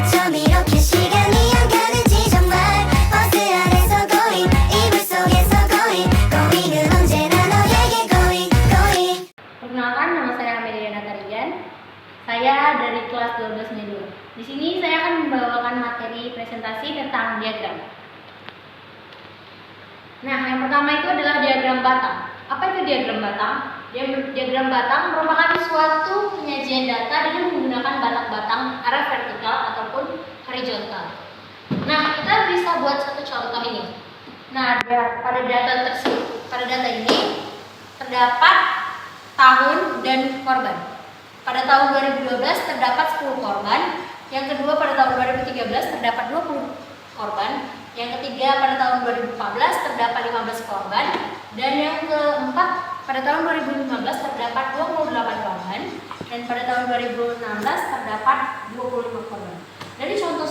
나처럼 이렇게 시간이 안 가는지 정말 버스 안에서 고잉 이불 속에서 고잉 고잉은 언제나 너에게 고잉 고잉. Perkenalkan, nama saya Amelia Natarian. Saya dari kelas 12 Medu. Di sini saya akan membawakan materi presentasi tentang diagram. Nah, yang pertama itu adalah diagram batang. Apa itu diagram batang? Diagram batang merupakan suatu penyajian data dengan menggunakan batang-batang arah vertikal ataupun horizontal. Nah, kita bisa buat satu contoh ini. Nah, pada data ini terdapat tahun dan korban. Pada tahun 2012 terdapat 10 korban. Yang kedua pada tahun 2013 terdapat 20 korban. Yang ketiga pada tahun 2014 terdapat 15 korban. Dan yang keempat pada tahun 2015 terdapat 28 korban. Dan pada tahun 2016 terdapat 25 korban. Dari contoh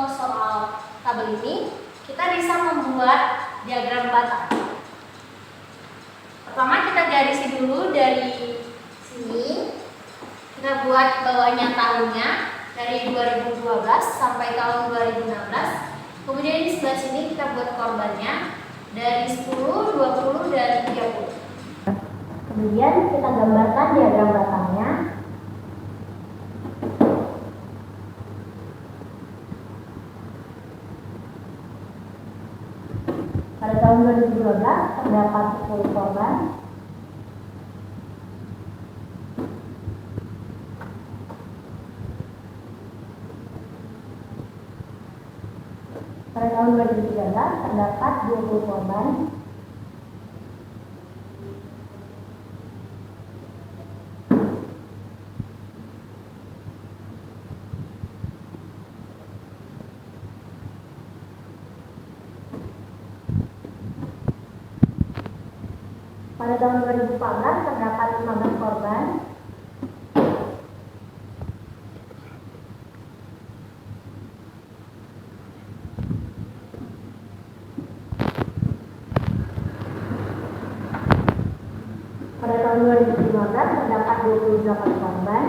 soal tabel ini kita bisa membuat diagram batang. Pertama kita garisi dulu dari sini, kita buat bawahnya tahunnya dari 2012 sampai tahun 2016. Kemudian di sebelah sini kita buat korbannya dari 10, 20, dan 30. Kemudian kita gambarkan diagram batangnya. Pada tahun 2012 terdapat 10 korban. Pada tahun 2013 terdapat 20 korban. Pada tahun 2014 terdapat 15 korban. Pada tahun 2015 terdapat 28 korban.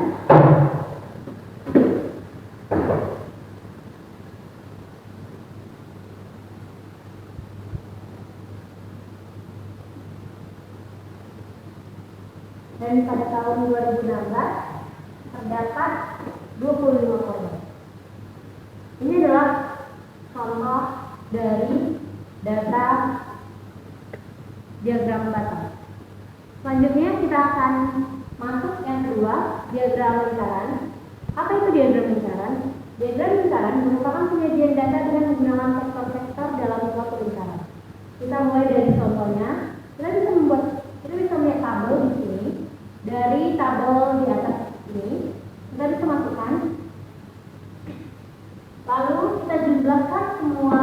Dan pada tahun 2016 terdapat 25 korban. Ini adalah contoh dari data diagram batang. Selanjutnya kita akan masuk yang kedua, diagram lingkaran. Apa itu diagram lingkaran? Diagram lingkaran merupakan penyajian data dengan menggunakan sektor-sektor dalam suatu lingkaran. Kita mulai dari contohnya. Kita bisa melihat tabel di sini. Dari tabel di atas ini kita bisa masukkan. Lalu kita jumlahkan semua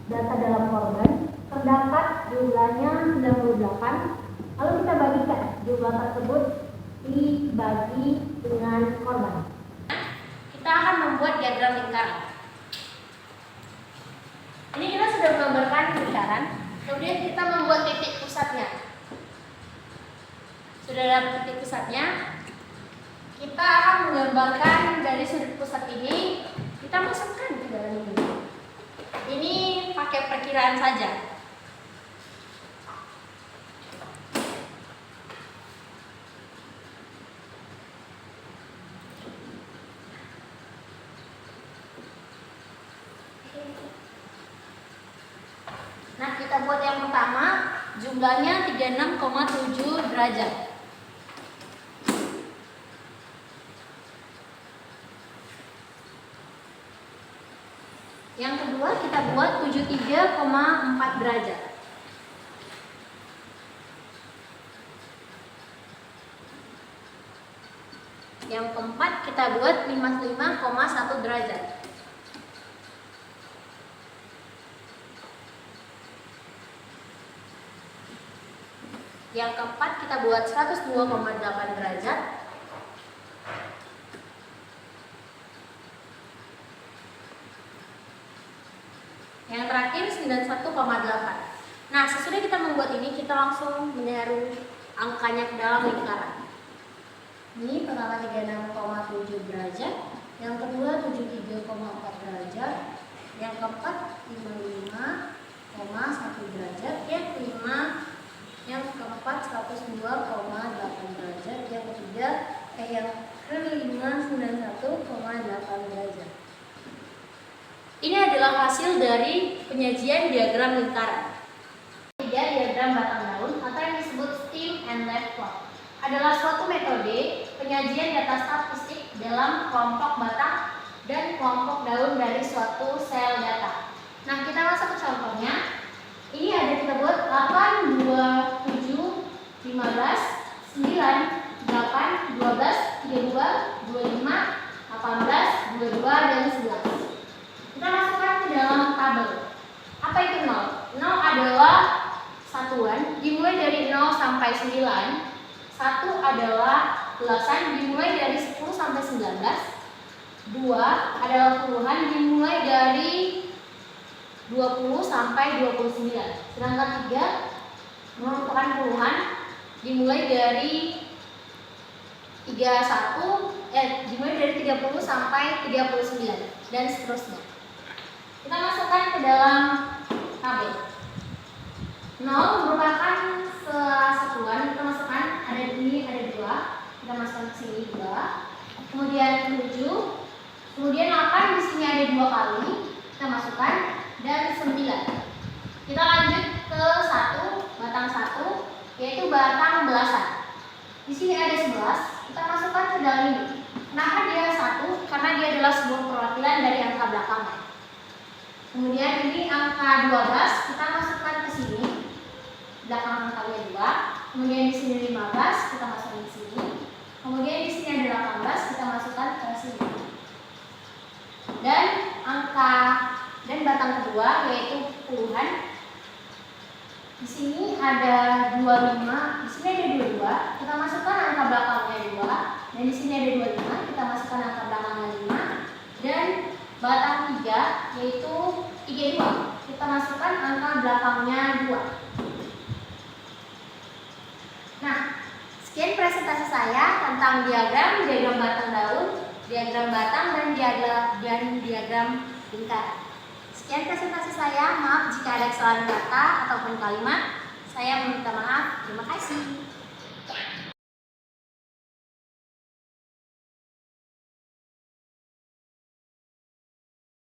data dalam korban. Terdapat jumlahnya 98. Lalu kita bagikan jumlah tersebut dibagi dengan korban. Kita akan membuat diagram lingkaran. Ini kita sudah menggambarkan lingkaran. Kemudian kita membuat titik pusatnya. Sudah dapat titik pusatnya, kita akan menggambarkan dari sudut pusat ini, kita masukkan ke dalam ini. Ini pakai perkiraan saja. Nah, kita buat yang pertama, jumlahnya 36,7 derajat. Yang kedua kita buat 73,4 derajat. Yang keempat kita buat 55,1 derajat. Yang keempat kita buat 102,8 derajat. Yang terakhir 91,8. Nah, sesudah kita membuat ini, kita langsung menaruh angkanya ke dalam lingkaran. Ini pertama 36,7 derajat. keempat 55,1 derajat, yang kelima yang keempat 102,8 derajat, yang ketiga yang kelima 91,8 derajat. Ini adalah hasil dari penyajian diagram lingkaran. Ketiga, diagram batang daun atau yang disebut stem and leaf plot adalah suatu metode penyajian data statistik dalam kelompok batang dan kelompok daun dari suatu sel data. Nah, kita masuk ke contohnya. Ini ada kita buat 8, 2, 7, 15, 9, 8, 12, 32, 25, 18, 22, dan 11. Kita masukkan ke dalam tabel. Apa itu 0? 0 adalah satuan dimulai dari 0 sampai 9. 1 adalah belasan dimulai dari 10 sampai 19. 2 adalah puluhan dimulai dari 20 sampai 29. Sedangkan 3 merupakan puluhan dimulai dari 30 sampai 39 dan seterusnya. Kita masukkan ke dalam tabel. 0 merupakan satuan, kita masukkan ada ini ada 2. Kita masukkan ke sini 2. Kemudian 7. Kemudian 8 di sini ada 2 kali. Kita masukkan dan 9. Kita lanjut ke 1, batang 1 yaitu batang belasan. Di sini ada 11. Kita masukkan ke dalam ini. Kenapa dia 1? Karena dia adalah sebuah perwakilan dari angka belakangnya. Kemudian ini angka 12 kita masukkan ke sini. Belakang angkanya 2. Kemudian di sini 15 kita masukkan di sini. Kemudian di sini ada 18 kita masukkan ke sini. Dan batang kedua yaitu puluhan. Di sini ada 25, di sini ada 22. Kita masukkan angka belakangnya 2. Dan di sini ada 25, kita masukkan angka belakangnya 5. Dan batang 3 yaitu 32. Kita masukkan angka belakangnya 2. Nah, sekian presentasi saya tentang diagram batang daun, diagram batang, dan diagram lingkaran. Sekian presentasi saya. Maaf jika ada kesalahan kata ataupun kalimat. Saya meminta maaf. Terima kasih.